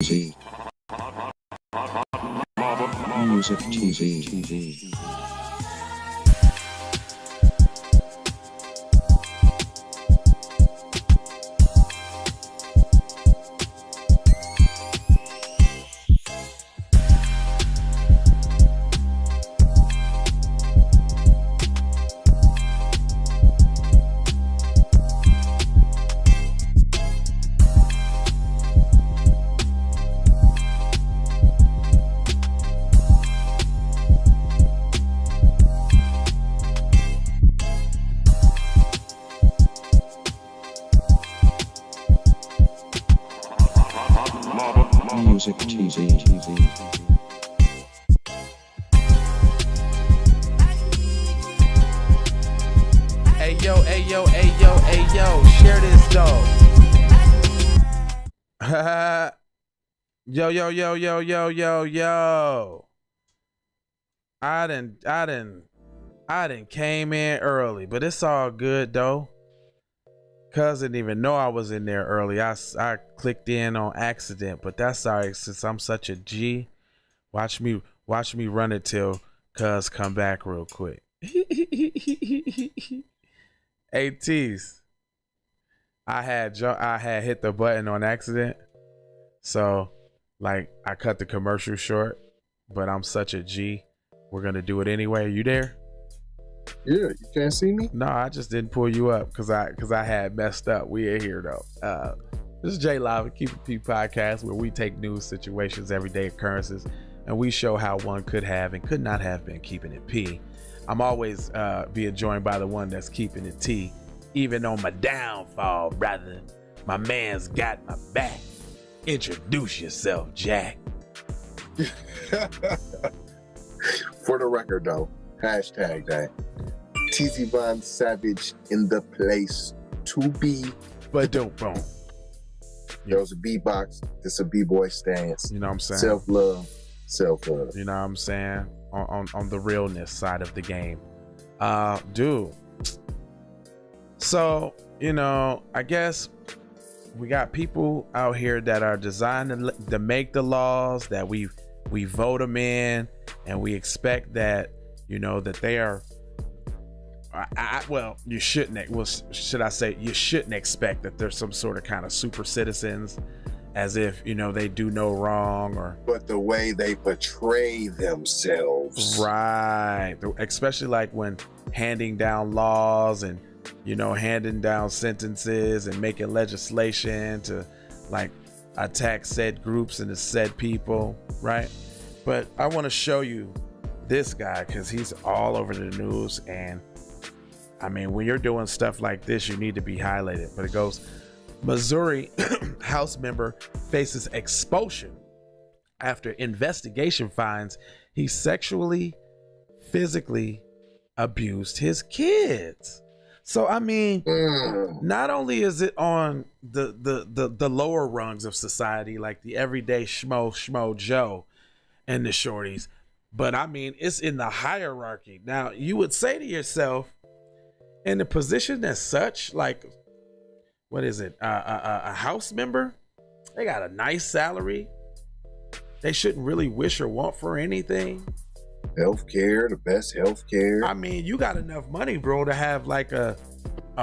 TV. Music TV. Music TV. Hey yo, share this dog. yo. I done came in early, but it's all good though. Cuz didn't even know I was in there early. I clicked in on accident, but that's all right since I'm such a G. Watch me run it till cuz come back real quick. ATs. I had hit the button on accident. So like I cut the commercial short, but I'm such a G. We're going to do it anyway. You there? Yeah, you can't see me? No, I just didn't pull you up because I had messed up. We are here though. This is J Live, Keep It P podcast, where we take news, situations, everyday occurrences, and we show how one could have and could not have been keeping it P. I'm always being joined by the one that's keeping it T, even on my downfall, brother. My man's got my back. Introduce yourself, Jack. For the record, though, hashtag that. TZ Von Savage in the place to be. But don't boom. There was a B-box. This a B-boy stance. You know what I'm saying? Self-love. Self-love. You know what I'm saying? On the realness side of the game. Dude. So, you know, I guess we got people out here that are designed to make the laws, that we vote them in, and we expect that, you know, that they are you shouldn't expect that there's some sort of kind of super citizens, as if, you know, they do no wrong, or but the way they portray themselves, right? Especially like when handing down laws and, you know, handing down sentences and making legislation to like attack said groups and the said people, right? But I want to show you this guy because he's all over the news, and I mean, when you're doing stuff like this, you need to be highlighted. But it goes, Missouri House member faces expulsion after investigation finds he sexually, physically abused his kids. So, I mean, not only is it on the lower rungs of society, like the everyday schmo Joe and the shorties, but I mean, it's in the hierarchy. Now, you would say to yourself, in a position as such, like, what is it? A house member? They got a nice salary. They shouldn't really wish or want for anything. Healthcare, the best healthcare. I mean, you got enough money, bro, to have like a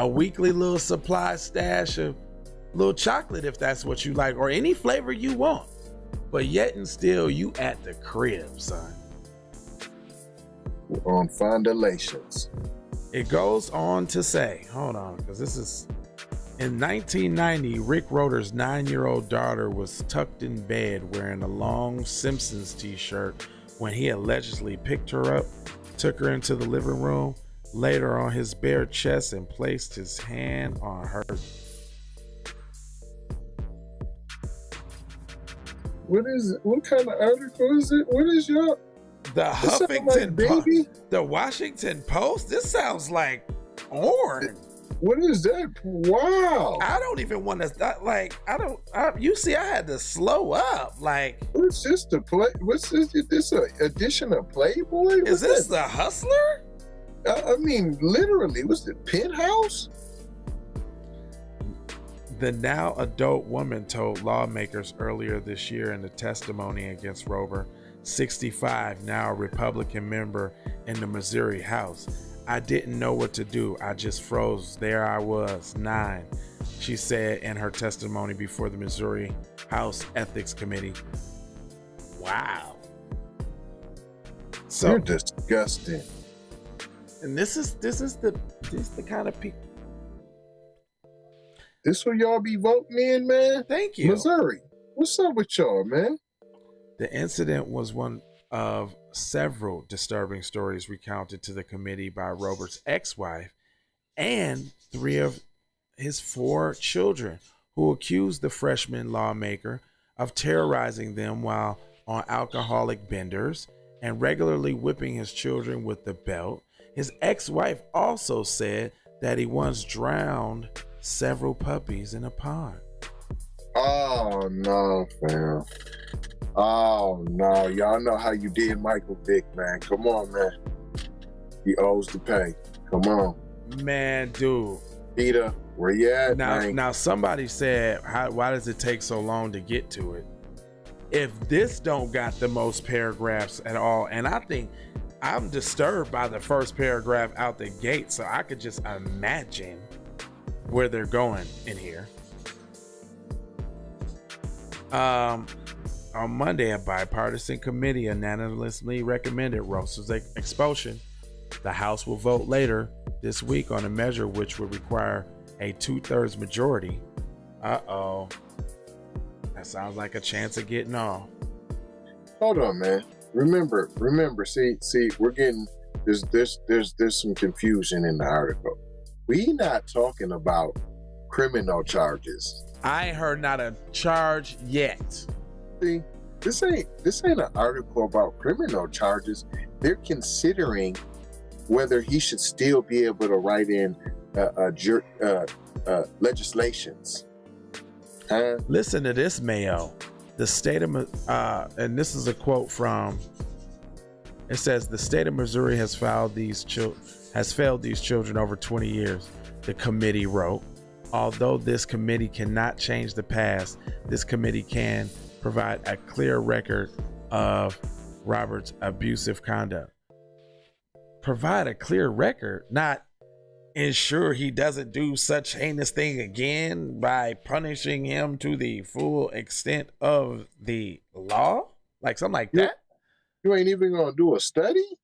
weekly little supply stash of little chocolate if that's what you like, or any flavor you want. But yet and still, you at the crib, son. We're on fondulations. It goes on to say, hold on, because this is in 1990, Rick Roeber's 9-year-old daughter was tucked in bed wearing a long Simpsons t-shirt when he allegedly picked her up, took her into the living room, laid her on his bare chest, and placed his hand on her. What kind of article is it? What is your... The Huffington Post, the Washington Post. This sounds like porn. What is that? Wow. I don't even want to. Like, you see, I had to slow up. Like, what's this? What's this? Is this an edition of Playboy? Is this the Hustler? I mean, literally, was it Penthouse? The now adult woman told lawmakers earlier this year in the testimony against Roeber, 65, now a Republican member in the Missouri House, "I didn't know what to do. I just froze. There I was, 9," she said in her testimony before the Missouri House Ethics Committee. Wow. So You're disgusting. and this is the kind of people. This what y'all be voting in, man? Thank you. Missouri. What's up with y'all, man? The incident was one of several disturbing stories recounted to the committee by Roeber's ex-wife and 3 of his 4 children, who accused the freshman lawmaker of terrorizing them while on alcoholic benders and regularly whipping his children with the belt. His ex-wife also said that he once drowned several puppies in a pond. Oh, no, fam. Oh, no. Y'all know how you did Michael Vick, man. Come on, man. He owes the pay. Come on. Man, dude. Peter, where you at, Now, man? somebody said, why does it take so long to get to it? If this don't got the most paragraphs at all, and I think I'm disturbed by the first paragraph out the gate, so I could just imagine where they're going in here. On Monday, a bipartisan committee unanimously recommended Roeber's expulsion. The House will vote later this week on a measure which would require a 2/3 majority. Uh-oh. That sounds like a chance of getting off. Hold on, man. Remember, see, we're getting, there's some confusion in the article. We not talking about criminal charges. I ain't heard not a charge yet. See, this ain't an article about criminal charges. They're considering whether he should still be able to write in legislations. Listen to this, Mayo. The state of and this is a quote from. It says the state of Missouri has failed these children over 20 years. The committee wrote. Although this committee cannot change the past, this committee can provide a clear record of Robert's abusive conduct. Provide a clear record, not ensure he doesn't do such heinous thing again by punishing him to the full extent of the law, like something like that. You ain't even gonna do a study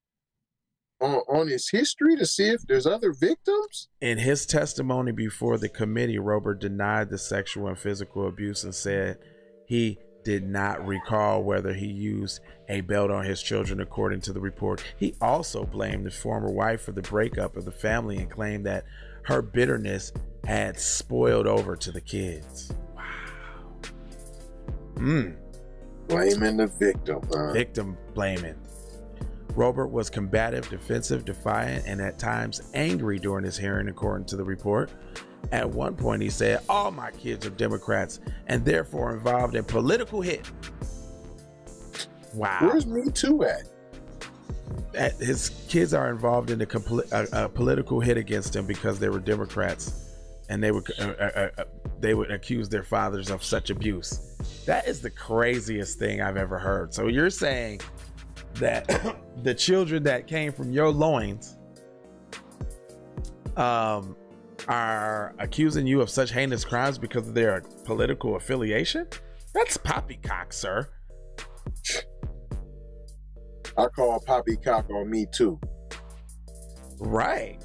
on his history to see if there's other victims? In his testimony before the committee, Roeber denied the sexual and physical abuse and said he did not recall whether he used a belt on his children, according to the report. He also blamed the former wife for the breakup of the family and claimed that her bitterness had spoiled over to the kids. Wow. Blaming the victim, huh? Victim blaming. Roeber was combative, defensive, defiant, and at times angry during his hearing, according to the report. At one point, he said, "All my kids are Democrats and therefore involved in political hit." Wow. Where's Me Too at? His kids are involved in a political hit against him because they were Democrats, and they would accuse their fathers of such abuse. That is the craziest thing I've ever heard. So you're saying that the children that came from your loins are accusing you of such heinous crimes because of their political affiliation? That's poppycock, sir. I call poppycock on Me Too. Right.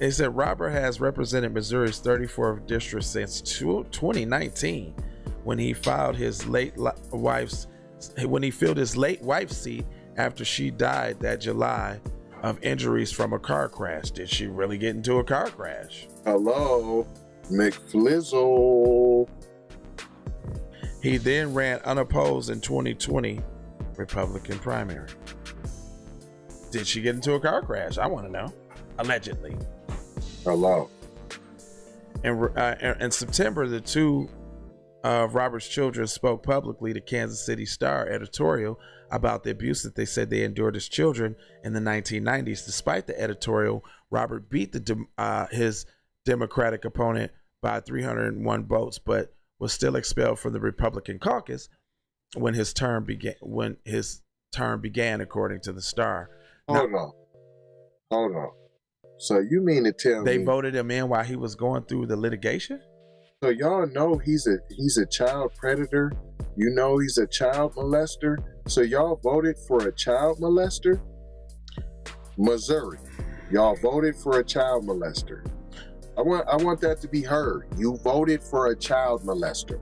It said Roeber has represented Missouri's 34th district since 2019, when he filled his late wife's seat after she died that July of injuries from a car crash. Did she really get into a car crash? Hello, McFlizzle. He then ran unopposed in 2020 Republican primary. Did she get into a car crash? I want to know. Allegedly. Hello. In September, the 2 of Robert's children spoke publicly to Kansas City Star editorial about the abuse that they said they endured as children in the 1990s. Despite the editorial, Robert beat his Democratic opponent by 301 votes, but was still expelled from the Republican caucus when his term began. According to the Star. Hold on. So you mean to tell They me voted him in while he was going through the litigation? So y'all know he's a child predator. You know he's a child molester. So y'all voted for a child molester? Missouri, y'all voted for a child molester. I want that to be heard. You voted for a child molester.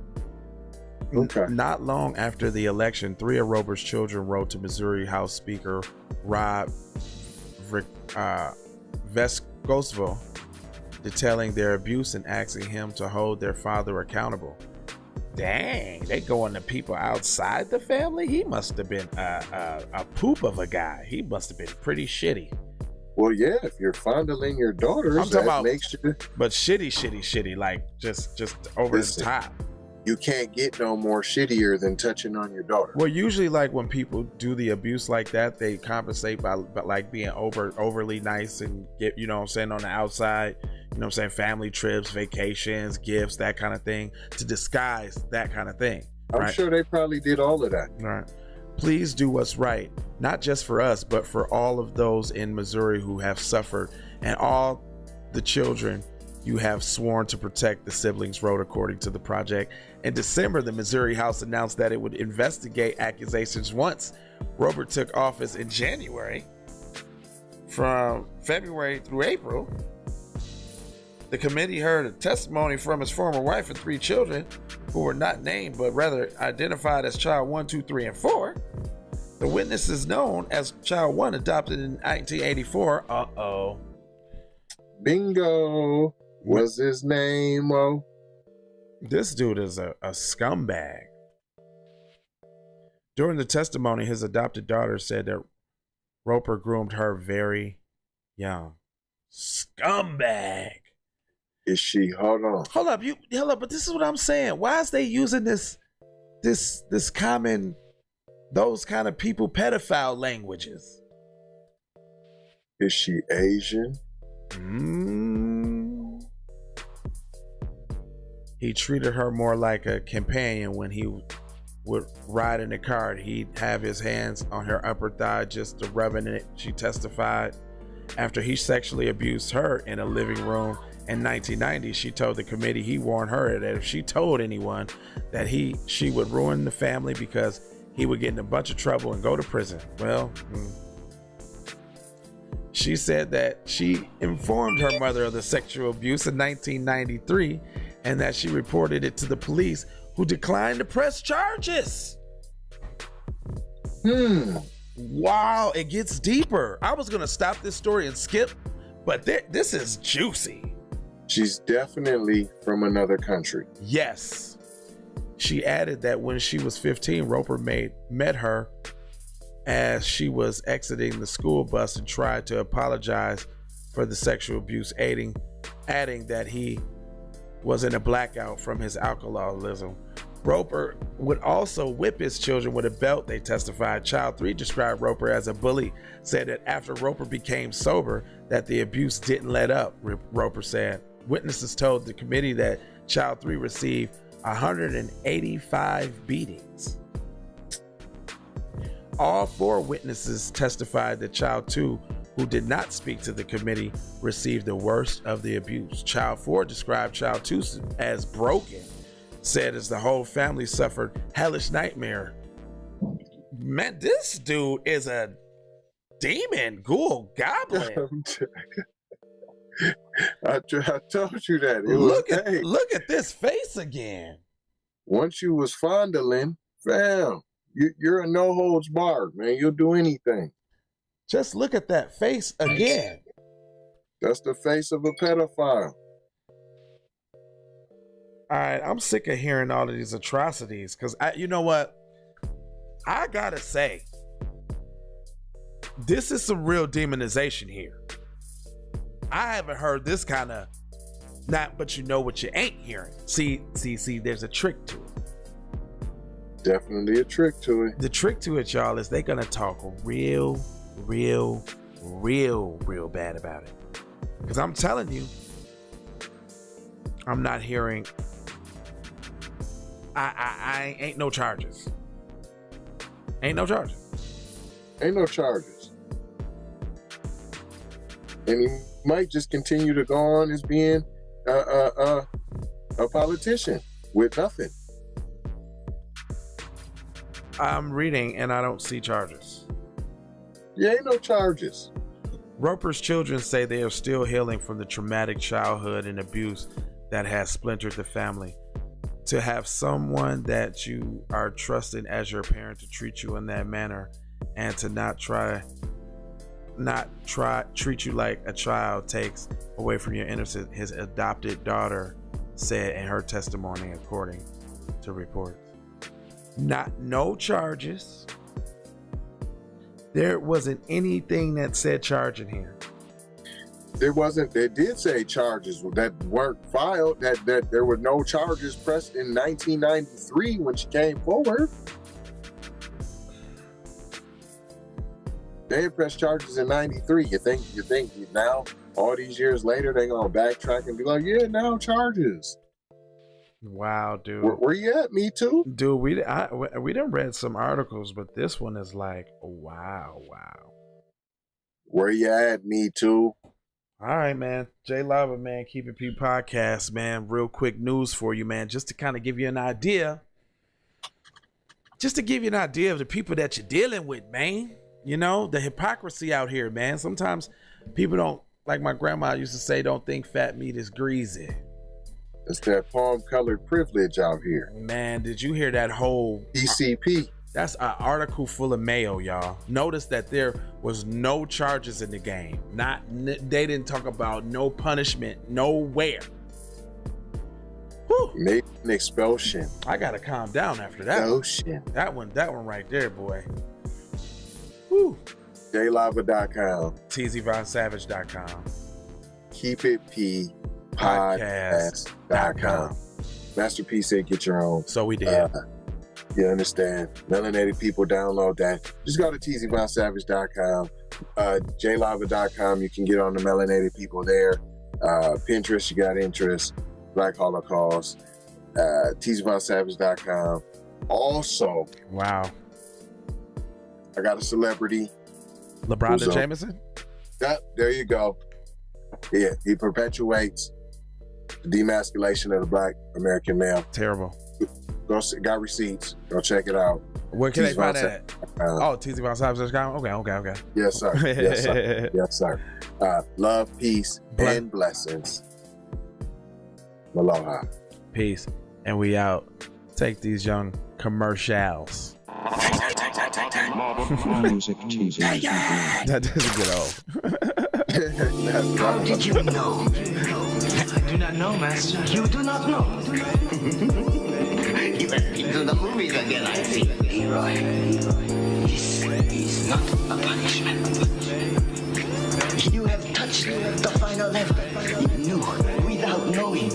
Okay. Not long after the election, 3 of Roeber's children wrote to Missouri House Speaker Rob Vescosville detailing their abuse and asking him to hold their father accountable. Dang, they going to people outside the family? He must have been a poop of a guy. He must have been pretty shitty. Well, yeah, if you're fondling your daughters, I'm talking about, makes you... But shitty, like just over the top. You can't get no more shittier than touching on your daughter. Well, usually, like when people do the abuse like that, they compensate by like being overly nice and get, you know what I'm saying, on the outside, you know what I'm saying, family trips, vacations, gifts, that kind of thing, to disguise that kind of thing. I'm sure they probably did all of that. Right. Please do what's right, not just for us, but for all of those in Missouri who have suffered, and all the children you have sworn to protect, the siblings wrote, according to the project. In December, the Missouri House announced that it would investigate accusations once Roeber took office in January. From February through April, the committee heard a testimony from his former wife and 3 children who were not named, but rather identified as child 1, 2, 3, and 4. The witnesses known as child 1, adopted in 1984. Bingo. What's his name? Oh, this dude is a scumbag. During the testimony, his adopted daughter said that Roeber groomed her very young. Scumbag. Is she? Hold up, but this is what I'm saying. Why is they using this common, those kind of people pedophile languages? Is she Asian? He treated her more like a companion. When he would ride in the car, he'd have his hands on her upper thigh just to rubbing it, she testified. After he sexually abused her in a living room in 1990, she told the committee he warned her that if she told anyone that she would ruin the family because he would get in a bunch of trouble and go to prison. Well, she said that she informed her mother of the sexual abuse in 1993 and that she reported it to the police, who declined to press charges. Wow, it gets deeper. I was gonna stop this story and skip, but this is juicy. She's definitely from another country. Yes. She added that when she was 15, Roeber met her as she was exiting the school bus and tried to apologize for the sexual abuse, adding that he was in a blackout from his alcoholism. Roeber would also whip his children with a belt, they testified. Child 3 described Roeber as a bully, said that after Roeber became sober, that the abuse didn't let up, Roeber said. Witnesses told the committee that Child 3 received 185 beatings. All 4 witnesses testified that Child 2, who did not speak to the committee, received the worst of the abuse. Child 4 described Child 2 as broken, said as the whole family suffered hellish nightmare. Man, this dude is a demon, ghoul, goblin. I told you that. Look at this face again. Once you was fondling, fam, you're a no holds barred, man. You'll do anything. Just look at that face again. That's the face of a pedophile. All right, I'm sick of hearing all of these atrocities, because you know what? I gotta say, this is some real demonization here. I haven't heard this kind of, not but you know what you ain't hearing. See, there's a trick to it. Definitely a trick to it. The trick to it, y'all, is they're gonna talk real bad about it. Because I'm telling you, I'm not hearing. I ain't no charges. Ain't no charges. Ain't no charges. And he might just continue to go on as being a politician with nothing. I'm reading and I don't see charges. Yeah, ain't no charges. Roper's children say they are still healing from the traumatic childhood and abuse that has splintered the family. To have someone that you are trusting as your parent to treat you in that manner and to not treat you like a child takes away from your innocence, his adopted daughter said in her testimony, according to reports. No charges. There wasn't anything that said charge in here. There wasn't. They did say charges that weren't filed. That there were no charges pressed in 1993 when she came forward. They had pressed charges in 93. You think now, all these years later, they're gonna backtrack and be like, yeah, now charges. Wow, dude. Where you at? Me too. Dude, we done read some articles, but this one is like, wow. Where you at? Me too. All right, man. J Lava, man, Keep It P podcast, man. Real quick news for you, man, just to kind of give you an idea. Just to give you an idea of the people that you're dealing with, man. You know, the hypocrisy out here, man. Sometimes people don't, like my grandma used to say, don't think fat meat is greasy. It's that palm-colored privilege out here. Man, did you hear that whole PCP? That's an article full of mayo, y'all. Notice that there was no charges in the game. They didn't talk about no punishment nowhere. Whew. Maybe an expulsion. I gotta calm down after that. Expulsion. That one right there, boy. Whew. JLava.com. TZVonSavage.com. Keep It P podcast.com. Master P said get your own. So we did. You understand? Melanated people download that. Just go to TZVonSavage.com. JLava.com. You can get on the melanated people there. Pinterest, you got interest. Black Holocaust. TZVonSavage.com. Also, wow. I got a celebrity. LeBron Jameson? There you go. Yeah, he perpetuates the demasculation of the Black American male. Terrible. Go see, got receipts. Go check it out. Where can they find that at? TZVonSavage.com? Okay. Yes, sir. Yes, sir. Yes, sir. Love, peace, and blessings. Aloha. Peace. And we out. Take these young commercials. Music TV. That doesn't get old. How did you know? I do not know, Master. You do not know. You have been to the movies again, I see. Leroy, this is not a punishment. You have touched the final level. You knew without knowing.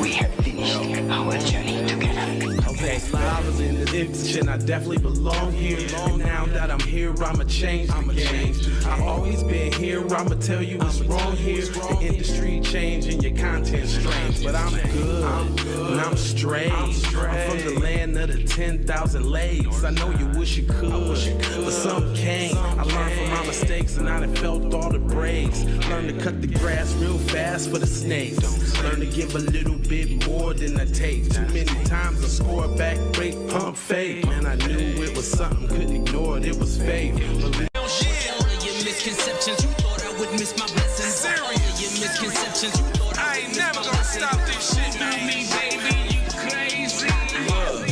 We have finished our journey together. Okay, I was in the addiction, I definitely belong here. And now that I'm here, I'ma change the game. I've always been here, I'ma tell you what's wrong here. The industry changing, your content strange. But I'm good, and I'm straight. I'm from the land of the 10,000 legs. I know you wish you could, but some can't. I learned from my mistakes and I done felt all the breaks. Learn to cut the grass real fast for the snakes. Learn to give a little bit more than I take. Too many times I score back, break, pump, fake. Man, I knew it was something, couldn't ignore it, it was fake. All of your misconceptions, you thought I would miss my blessings. Serious. All of your misconceptions, you thought I ain't never gonna stop this shit, man. Me, baby, you crazy. Look,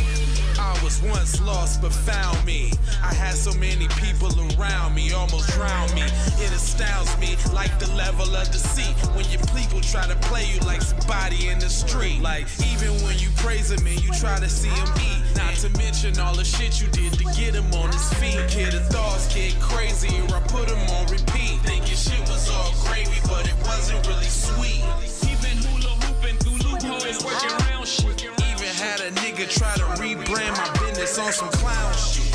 I was once lost but found me. I had so many people around me, almost drowned me. It astounds me like the level of deceit when your people try to play you like somebody in the street. Like even when you praise him and you try to see him eat. Not to mention all the shit you did to get him on his feet. Kid, the thoughts get crazier, I put him on repeat. Thinking shit was all gravy, but it wasn't really sweet. Even hula hooping through loopholes, working around shit. Even had a nigga try to rebrand my business on some clown shit.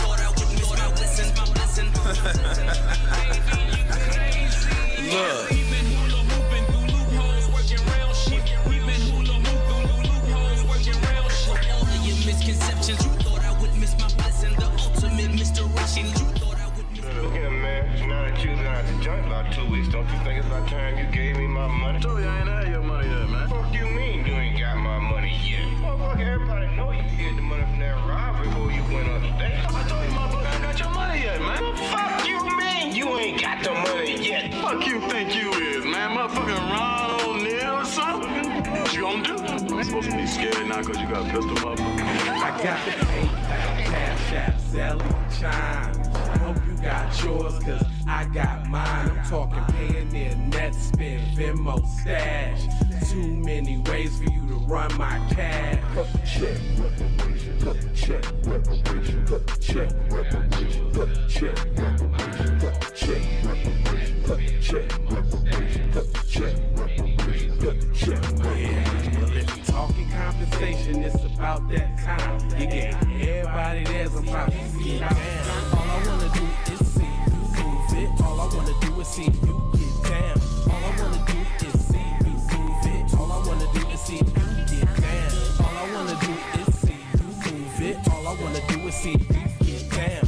Look. money. Told you I ain't had your money yet, man. Fuck you mean you ain't got my money yet? Motherfucker, everybody know you get the money from that robbery before you went upstate. I told you, motherfucker, I ain't got your money yet, man. Fuck you mean you ain't got the money yet? Fuck you think you is, man? Motherfucking Ron O'Neal or something? What you gonna do? I'm supposed to be scared now because you got a pistol, motherfucker. I got the PayPal, Cash App, Zelle, Chime. I hope you got yours, cause I got mine. I'm talking Payoneer, net spin, Venmo, stash. Too many ways for you to run my cash. Check reparation, check reparation, check reparation, check reparation, check reparation, check reparation, check reparation, check. Yeah, well if you talking compensation, it's about that time. You get everybody there's about to see down. All I wanna do is see you move it. All I wanna do is see you get down. All I wanna do is see you move it. All I wanna do is see you get down. All I wanna do is see you move it. All I wanna do is see you get down.